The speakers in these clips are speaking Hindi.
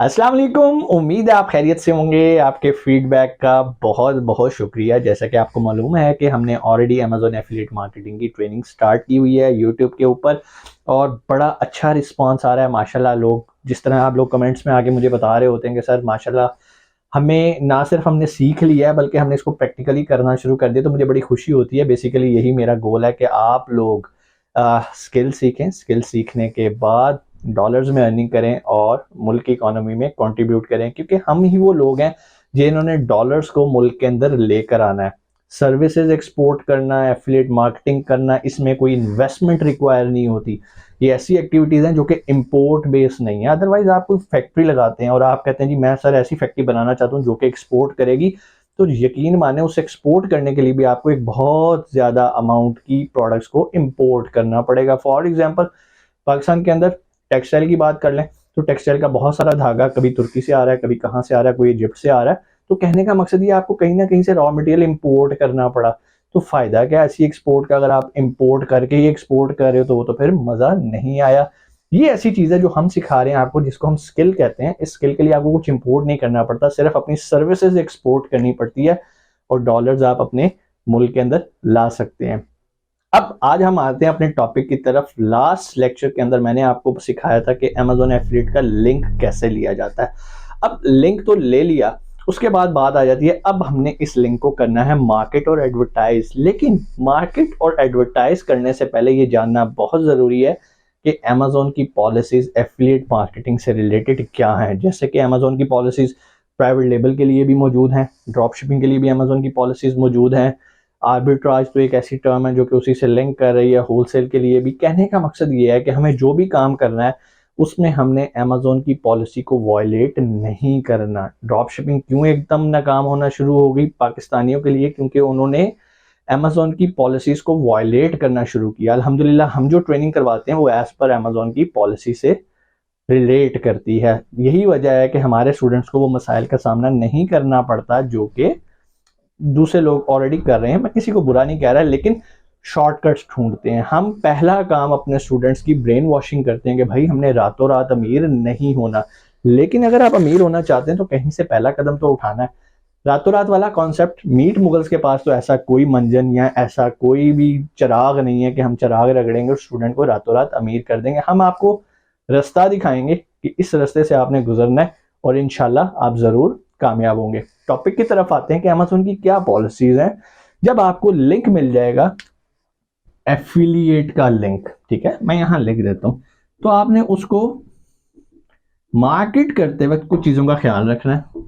अस्सलाम वालेकुम। उम्मीद है आप खैरियत से होंगे। आपके फीडबैक का बहुत बहुत शुक्रिया। जैसा कि आपको मालूम है कि हमने ऑलरेडी अमेजोन एफिलिएट मार्केटिंग की ट्रेनिंग स्टार्ट की हुई है यूट्यूब के ऊपर और बड़ा अच्छा रिस्पांस आ रहा है माशाल्लाह। लोग जिस तरह आप लोग कमेंट्स में आके मुझे बता रहे होते हैं कि सर माशाल्लाह हमें ना सिर्फ हमने सीख लिया है बल्कि हमने इसको प्रैक्टिकली करना शुरू कर दिया, तो मुझे बड़ी खुशी होती है। बेसिकली यही मेरा गोल है कि आप लोग स्किल सीखें, स्किल सीखने के बाद डॉलर्स में अर्निंग करें और मुल्क की इकोनॉमी में कंट्रीब्यूट करें, क्योंकि हम ही वो लोग हैं जिन्होंने डॉलर्स को मुल्क के अंदर लेकर आना है। सर्विसेज एक्सपोर्ट करना, एफिलिएट मार्केटिंग करना, इसमें कोई इन्वेस्टमेंट रिक्वायर नहीं होती। ये ऐसी एक्टिविटीज़ हैं जो कि इम्पोर्ट बेस्ड नहीं है। अदरवाइज आप कोई फैक्ट्री लगाते हैं और आप कहते हैं जी मैं सर ऐसी फैक्ट्री बनाना चाहता हूँ जो कि एक्सपोर्ट करेगी, तो यकीन माने उसे एक्सपोर्ट करने के लिए भी आपको एक बहुत ज़्यादा अमाउंट की प्रोडक्ट्स को इम्पोर्ट करना पड़ेगा। फॉर एग्जांपल पाकिस्तान के अंदर टेक्सटाइल की बात कर लें तो टेक्सटाइल का बहुत सारा धागा कभी तुर्की से आ रहा है, कभी कहाँ से आ रहा है, कोई इजिप्ट से आ रहा है। तो कहने का मकसद ये आपको कहीं ना कहीं से रॉ मटेरियल इम्पोर्ट करना पड़ा। तो फायदा क्या ऐसी एक्सपोर्ट का? अगर आप इम्पोर्ट करके ही एक्सपोर्ट कर रहे हो तो वो तो फिर मजा नहीं आया। ये ऐसी चीज है जो हम सिखा रहे हैं आपको, जिसको हम स्किल कहते हैं। इस स्किल के लिए आपको कुछ इम्पोर्ट नहीं करना पड़ता, सिर्फ अपनी सर्विसेज एक्सपोर्ट करनी पड़ती है और डॉलर्स आप अपने मुल्क के अंदर ला सकते हैं। अब आज हम आते हैं अपने टॉपिक की तरफ। लास्ट लेक्चर के अंदर मैंने आपको सिखाया था कि अमेजोन एफिलिएट का लिंक कैसे लिया जाता है। अब लिंक तो ले लिया, उसके बाद बात आ जाती है अब हमने इस लिंक को करना है मार्केट और एडवर्टाइज। लेकिन मार्केट और एडवर्टाइज करने से पहले ये जानना बहुत ज़रूरी है कि अमेजोन की पॉलिसीज एफिलिएट मार्केटिंग से रिलेटेड क्या हैं। जैसे कि अमेजोन की पॉलिसीज प्राइवेट लेबल के लिए भी मौजूद हैं, ड्रॉप शिपिंग के लिए भी अमेजोन की पॉलिसीज मौजूद हैं। आर्बिट्राज तो एक ऐसी टर्म है जो कि उसी से लिंक कर रही है होलसेल के लिए भी। कहने का मकसद ये है कि हमें जो भी काम करना है उसमें हमने अमेजोन की पॉलिसी को वायलेट नहीं करना। ड्रॉप शिपिंग क्यों एकदम नाकाम होना शुरू हो गई पाकिस्तानियों के लिए? क्योंकि उन्होंने अमेजोन की पॉलिसीज को वायलेट करना शुरू किया। अल्हम्दुलिल्लाह हम जो ट्रेनिंग करवाते हैं वो एज पर अमेजोन की पॉलिसी से रिलेट करती है। यही वजह है कि हमारे स्टूडेंट्स को वो मसाइल का सामना नहीं करना पड़ता जो कि दूसरे लोग ऑलरेडी कर रहे हैं। मैं किसी को बुरा नहीं कह रहा, लेकिन शॉर्टकट्स ढूंढते हैं हम। पहला काम अपने स्टूडेंट्स की ब्रेन वॉशिंग करते हैं कि भाई हमने रातों रात अमीर नहीं होना। लेकिन अगर आप अमीर होना चाहते हैं तो कहीं से पहला कदम तो उठाना है। रातों रात वाला कॉन्सेप्ट, मीट मुगल्स के पास तो ऐसा कोई मंजन या ऐसा कोई भी चिराग नहीं है कि हम चिराग रगड़ेंगे और स्टूडेंट को रातों रात अमीर कर देंगे। हम आपको रास्ता दिखाएंगे कि इस रास्ते से आपने गुजरना है और इंशाल्लाह आप जरूर कामयाब होंगे। टॉपिक की तरफ आते हैं कि अमेजोन की क्या पॉलिसीज हैं। जब आपको लिंक मिल जाएगा एफिलिएट का लिंक, ठीक है, मैं यहां लिख देता हूं, तो आपने उसको मार्केट करते वक्त कुछ चीजों का ख्याल रखना है।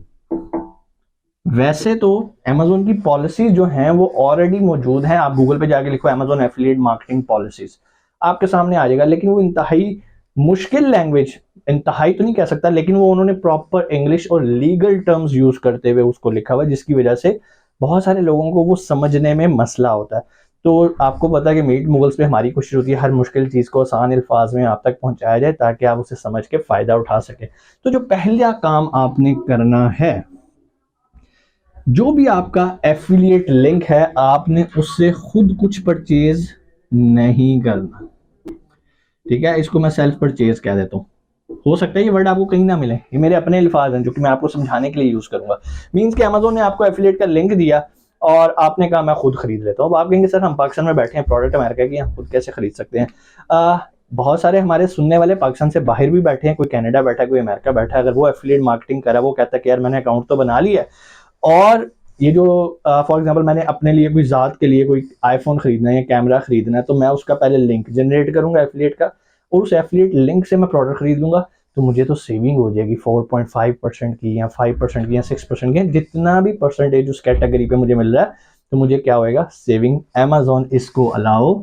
वैसे तो अमेजोन की पॉलिसीज जो हैं वो ऑलरेडी मौजूद हैं। आप गूगल पे जाके लिखो अमेजोन एफिलिएट मार्केटिंग पॉलिसीज, आपके सामने आ जाएगा। लेकिन वो इंतहाई मुश्किल लैंग्वेज, इंतहाई तो नहीं कह सकता, लेकिन वो उन्होंने प्रॉपर इंग्लिश और लीगल टर्म्स यूज करते हुए उसको लिखा हुआ है, जिसकी वजह से बहुत सारे लोगों को वो समझने में मसला होता है। तो आपको पता है कि मीट मुगल्स पे हमारी कोशिश होती है हर मुश्किल चीज को आसान अल्फाज में आप तक पहुंचाया जाए ताकि आप उसे समझ के फायदा उठा सके। तो जो पहला काम आपने करना है, जो भी आपका एफिलिएट लिंक है आपने उससे खुद कुछ परचेज नहीं करना, ठीक है। इसको मैं सेल्फ परचेज कह देता हूँ। हो सकता है ये वर्ड आपको कहीं ना मिले, ये मेरे अपने अल्फाज हैं जो कि मैं आपको समझाने के लिए यूज करूंगा। मींस कि अमेजोन ने आपको एफिलिएट का लिंक दिया और आपने कहा मैं खुद खरीद लेता हूँ। अब आप कहेंगे सर हम पाकिस्तान में बैठे हैं, प्रोडक्ट अमेरिका की, हम खुद कैसे खरीद सकते हैं? बहुत सारे हमारे सुनने वाले पाकिस्तान से बाहर भी बैठे हैं, कोई कनाडा बैठा है, कोई अमेरिका बैठा है। अगर वो एफिलिएट मार्केटिंग करा, वो कहता है कि यार मैंने अकाउंट तो बना लिया है और ये जो फॉर एग्जांपल मैंने अपने लिए कोई ज़ात के लिए कोई आईफोन खरीदना है या कैमरा खरीदना है, तो मैं उसका पहले लिंक जनरेट करूंगा एफिलिएट का और उस एफिलिएट लिंक से मैं प्रोडक्ट खरीद लूंगा। तो मुझे तो सेविंग हो जाएगी 4.5% की या 5% की या 6% की, जितना भी परसेंटेज उस कैटेगरी पे मुझे मिल रहा है। तो मुझे क्या होएगा? सेविंग। अमेजोन इसको अलाउ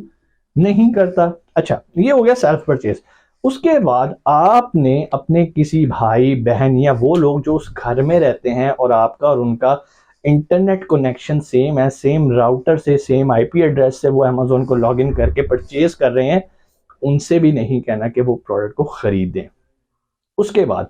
नहीं करता। अच्छा, ये हो गया सेल्फ परचेज। उसके बाद आपने अपने किसी भाई बहन या वो लोग जो उस घर में रहते हैं और आपका और उनका इंटरनेट कनेक्शन सेम है, सेम राउटर से, सेम आईपी एड्रेस से वो अमेजोन को लॉगिन करके परचेज कर रहे हैं, उनसे भी नहीं कहना कि वो प्रोडक्ट को खरीदें। उसके बाद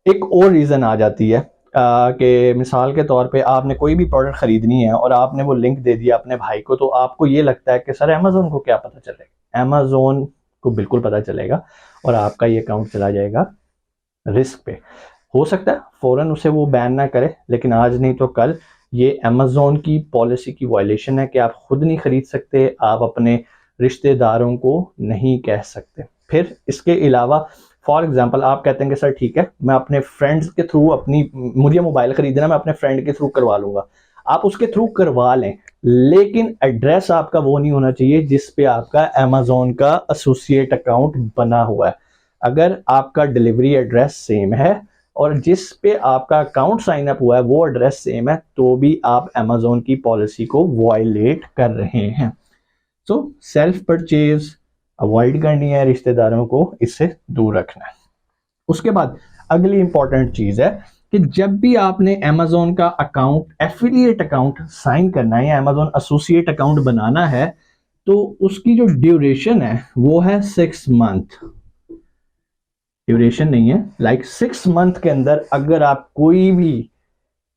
एक और रीज़न आ जाती है कि मिसाल के तौर पे आपने कोई भी प्रोडक्ट खरीदनी है और आपने वो लिंक दे दिया अपने भाई को, तो आपको ये लगता है कि सर अमेजोन को क्या पता चलेगा? अमेजोन को बिल्कुल पता चलेगा और आपका ये अकाउंट चला जाएगा रिस्क पे। हो सकता है फौरन उसे वो बैन ना करे, लेकिन आज नहीं तो कल ये अमेजोन की पॉलिसी की वायलेशन है कि आप खुद नहीं खरीद सकते, आप अपने रिश्तेदारों को नहीं कह सकते। फिर इसके अलावा फॉर एग्जांपल आप कहते हैं कि सर ठीक है, मैं अपने फ्रेंड्स के थ्रू अपनी, मुझे मोबाइल खरीदना, मैं अपने फ्रेंड के थ्रू करवा लूंगा। आप उसके थ्रू करवा लें, लेकिन एड्रेस आपका वो नहीं होना चाहिए जिस पे आपका अमेजोन का एसोसिएट अकाउंट बना हुआ है। अगर आपका डिलीवरी एड्रेस सेम है और जिस पे आपका अकाउंट साइन अप हुआ है वो एड्रेस सेम है, तो भी आप अमेजोन की पॉलिसी को वायलेट कर रहे हैं। सो सेल्फ परचेज अवॉइड करनी है, रिश्तेदारों को इससे दूर रखना है। उसके बाद अगली इंपॉर्टेंट चीज है कि जब भी आपने अमेजोन का अकाउंट, एफिलिएट अकाउंट साइन करना है या अमेजोन एसोसिएट अकाउंट बनाना है, तो उसकी जो ड्यूरेशन है वो है 6 मंथ। ड्यूरेशन नहीं है, लाइक 6 मंथ के अंदर अगर आप कोई भी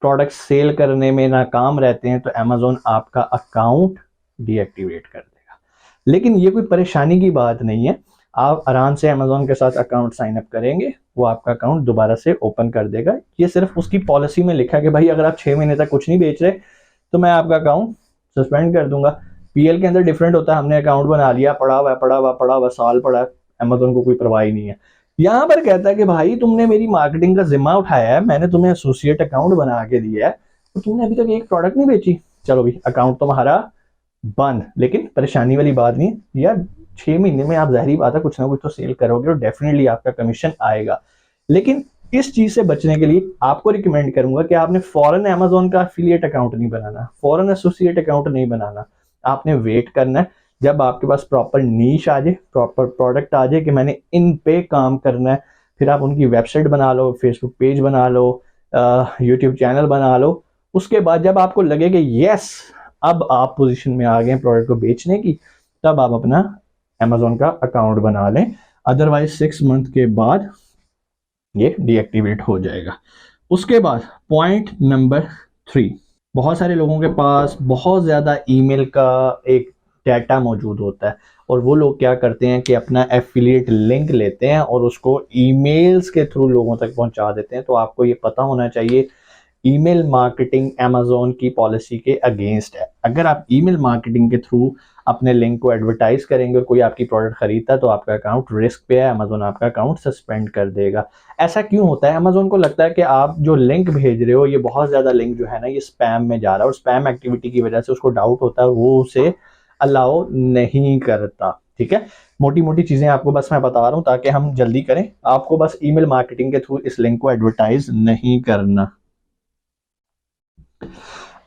प्रोडक्ट सेल करने में नाकाम रहते हैं तो अमेजोन आपका अकाउंट डीएक्टिवेट कर देगा। लेकिन ये कोई परेशानी की बात नहीं है, आप आराम से अमेजोन के साथ अकाउंट साइन अप करेंगे, वो आपका अकाउंट दोबारा से ओपन कर देगा। ये सिर्फ उसकी पॉलिसी में लिखा है कि भाई अगर आप 6 महीने तक कुछ नहीं बेच रहे तो मैं आपका अकाउंट सस्पेंड कर दूंगा। पीएल के अंदर डिफरेंट होता है, हमने अकाउंट बना लिया, पड़ा हुआ साल पड़ा है, अमेजोन को कोई परवाह नहीं है। यहाँ पर कहता है कि भाई तुमने मेरी मार्केटिंग का जिम्मा उठाया है, मैंने तुम्हें एसोसिएट अकाउंट बना के दिया है, तो तुमने अभी तक एक प्रोडक्ट नहीं बेची, चलो भाई अकाउंट तुम्हारा बंद। लेकिन परेशानी वाली बात नहीं यार, 6 महीने में आप जाहिर बात है कुछ ना कुछ तो सेल करोगे और डेफिनेटली आपका कमीशन आएगा। लेकिन इस चीज से बचने के लिए आपको रिकमेंड करूंगा कि आपने फॉरन अमेजोन का एफिलिएट अकाउंट नहीं बनाना, फॉरन एसोसिएट अकाउंट नहीं बनाना। आपने वेट करना है जब आपके पास प्रॉपर नीश आ जाए, प्रॉपर प्रोडक्ट आ जाए कि मैंने इन पे काम करना है, फिर आप उनकी वेबसाइट बना लो, फेसबुक पेज बना लो, यूट्यूब चैनल बना लो। उसके बाद जब आपको लगे कि यस अब आप पोजीशन में आ गए प्रोडक्ट को बेचने की, तब आप अपना अमेजोन का अकाउंट बना लें। अदरवाइज 6 मंथ के बाद ये डीएक्टिवेट हो जाएगा। उसके बाद पॉइंट नंबर 3, बहुत सारे लोगों के पास बहुत ज़्यादा ईमेल का एक डाटा मौजूद होता है और वो लोग क्या करते हैं कि अपना एफिलिएट लिंक लेते हैं और उसको ईमेल्स के थ्रू लोगों तक पहुंचा देते हैं। तो आपको ये पता होना चाहिए ईमेल मार्केटिंग अमेजोन की पॉलिसी के अगेंस्ट है। अगर आप ईमेल मार्केटिंग के थ्रू अपने लिंक को एडवर्टाइज करेंगे और कोई आपकी प्रोडक्ट खरीदता है तो आपका अकाउंट रिस्क पे है, अमेजोन आपका अकाउंट सस्पेंड कर देगा। ऐसा क्यों होता है? अमेजोन को लगता है कि आप जो लिंक भेज रहे हो ये बहुत ज़्यादा लिंक जो है ना ये स्पैम में जा रहा है और स्पैम एक्टिविटी की वजह से उसको डाउट होता है, वो उसे अलाउ नहीं करता। ठीक है, मोटी मोटी चीज़ें आपको बस मैं बता रहा हूँ ताकि हम जल्दी करें। आपको बस ईमेल मार्केटिंग के थ्रू इस लिंक को एडवर्टाइज नहीं करना।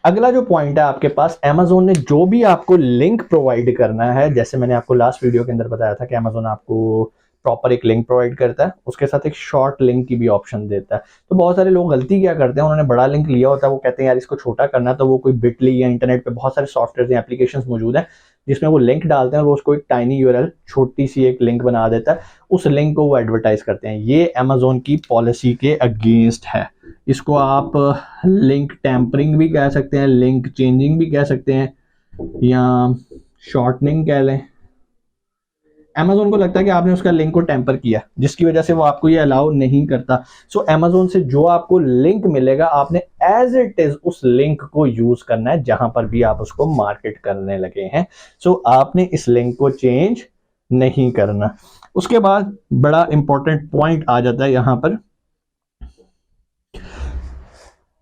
अगला जो पॉइंट है आपके पास, अमेजोन ने जो भी आपको लिंक प्रोवाइड करना है, जैसे मैंने आपको लास्ट वीडियो के अंदर बताया था कि अमेजोन आपको प्रॉपर एक लिंक प्रोवाइड करता है, उसके साथ एक शॉर्ट लिंक की भी ऑप्शन देता है। तो बहुत सारे लोग गलती क्या करते हैं, उन्होंने बड़ा लिंक लिया होता है, वो कहते हैं यार इसको छोटा करना है, तो वो कोई बिटली या इंटरनेट पे बहुत सारे सॉफ्टवेयर या एप्लीकेशंस मौजूद हैं जिसमें वो लिंक डालते हैं और वो उसको एक टाइनी यूआरएल छोटी सी एक लिंक बना देता है, उस लिंक को वो एडवर्टाइज करते हैं। ये अमेजोन की पॉलिसी के अगेंस्ट है। इसको आप लिंक टैंपरिंग भी कह सकते हैं, लिंक चेंजिंग भी कह सकते हैं, या शॉर्टनिंग कह लें। अमेजोन को लगता है कि आपने उसका लिंक को टेम्पर किया, जिसकी वजह से वो आपको ये अलाउ नहीं करता। सो अमेजोन से जो आपको लिंक मिलेगा आपने एज इट इज उस लिंक को यूज करना है जहां पर भी आप उसको मार्केट करने लगे हैं। सो आपने इस लिंक को चेंज नहीं करना। उसके बाद बड़ा इंपॉर्टेंट पॉइंट आ जाता है यहां पर,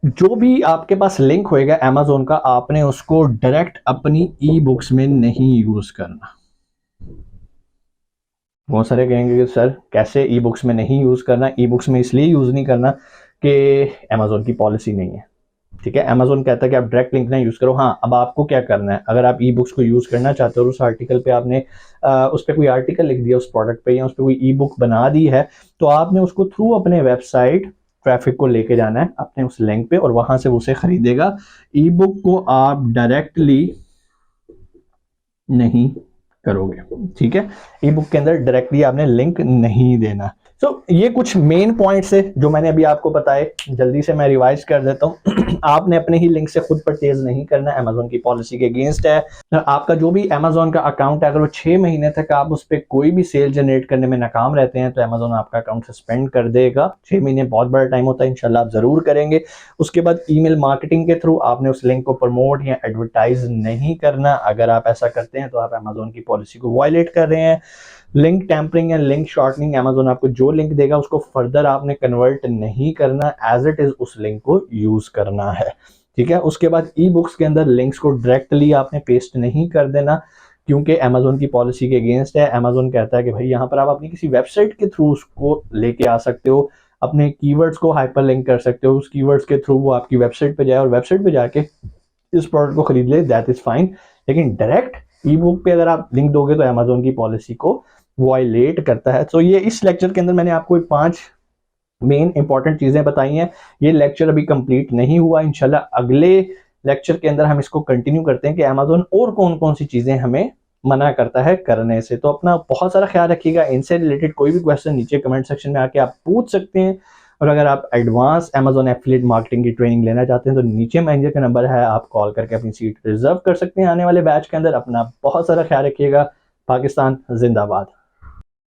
जो भी आपके पास लिंक होएगा अमेजोन का, आपने उसको डायरेक्ट अपनी ई बुक्स में नहीं यूज करना। बहुत सारे कहेंगे कि सर कैसे ई बुक्स में नहीं यूज करना? ई बुक्स में इसलिए यूज नहीं करना कि अमेजोन की पॉलिसी नहीं है। ठीक है, अमेजोन कहता है कि आप डायरेक्ट लिंक ना यूज करो। हाँ, अब आपको क्या करना है, अगर आप ई बुक्स को यूज करना चाहते हो और उस आर्टिकल पे आपने उस पर कोई आर्टिकल लिख दिया उस प्रोडक्ट पे या उस पर कोई ई बुक बना दी है, तो आपने उसको थ्रू अपने वेबसाइट ट्रैफिक को लेके जाना है अपने उस लिंक पे और वहां से उसे खरीदेगा। ई बुक को आप डायरेक्टली नहीं करोगे। ठीक है, ई बुक के अंदर डायरेक्टली आपने लिंक नहीं देना। सो ये कुछ मेन पॉइंट्स है जो मैंने अभी आपको बताए, जल्दी से मैं रिवाइज कर देता हूँ। आपने अपने ही लिंक से खुद परचेज नहीं करना, अमेजोन की पॉलिसी के अगेंस्ट है। आपका जो भी अमेजोन का अकाउंट है, अगर वो 6 महीने तक आप उस पर कोई भी सेल जनरेट करने में नाकाम रहते हैं तो अमेजोन आपका अकाउंट सस्पेंड कर देगा। 6 महीने बहुत बड़ा टाइम होता है, इंशाल्लाह आप जरूर करेंगे। उसके बाद ईमेल मार्केटिंग के थ्रू आपने उस लिंक को प्रमोट या एडवर्टाइज नहीं करना। अगर आप ऐसा करते हैं तो आप अमेजोन की पॉलिसी को वायलेट कर रहे हैं। लिंक टैंपरिंग या लिंक शॉर्टनिंग, अमेजोन आपको जो लिंक देगा उसको फर्दर आपने कन्वर्ट नहीं करना, एज इट इज उस लिंक को यूज करना है। ठीक है। उसके बाद ई बुक्स के अंदर लिंक्स को डायरेक्टली आपने पेस्ट नहीं कर देना, क्योंकि अमेजोन की पॉलिसी के अगेंस्ट है। अमेजोन कहता है कि भाई यहाँ पर आप अपनी किसी वेबसाइट के थ्रू उसको लेके आ सकते हो, अपने कीवर्ड्स को हाइपर लिंक कर सकते हो, उस कीवर्ड्स के थ्रू वो आपकी वेबसाइट पे जाए और वेबसाइट पे जाके इस प्रोडक्ट को खरीद ले, दैट इज फाइन। लेकिन डायरेक्ट ई बुक पे अगर आप लिंक दोगे तो अमेजोन की पॉलिसी को वायलेट करता है। तो ये इस लेक्चर के अंदर मैंने आपको 5 मेन इंपॉर्टेंट चीजें बताई हैं। ये लेक्चर अभी कंप्लीट नहीं हुआ, इंशाल्लाह अगले लेक्चर के अंदर हम इसको कंटिन्यू करते हैं कि अमेजोन और कौन कौन सी चीजें हमें मना करता है करने से। तो अपना बहुत सारा ख्याल रखिएगा। इनसे रिलेटेड कोई भी क्वेश्चन नीचे कमेंट सेक्शन में आके आप पूछ सकते हैं। और अगर आप एडवांस अमेजोन एफिलिएट मार्केटिंग की ट्रेनिंग लेना चाहते हैं तो नीचे मैनेजर का नंबर है, आप कॉल करके अपनी सीट रिजर्व कर सकते हैं आने वाले बैच के अंदर। अपना बहुत सारा ख्याल रखिएगा। पाकिस्तान जिंदाबाद।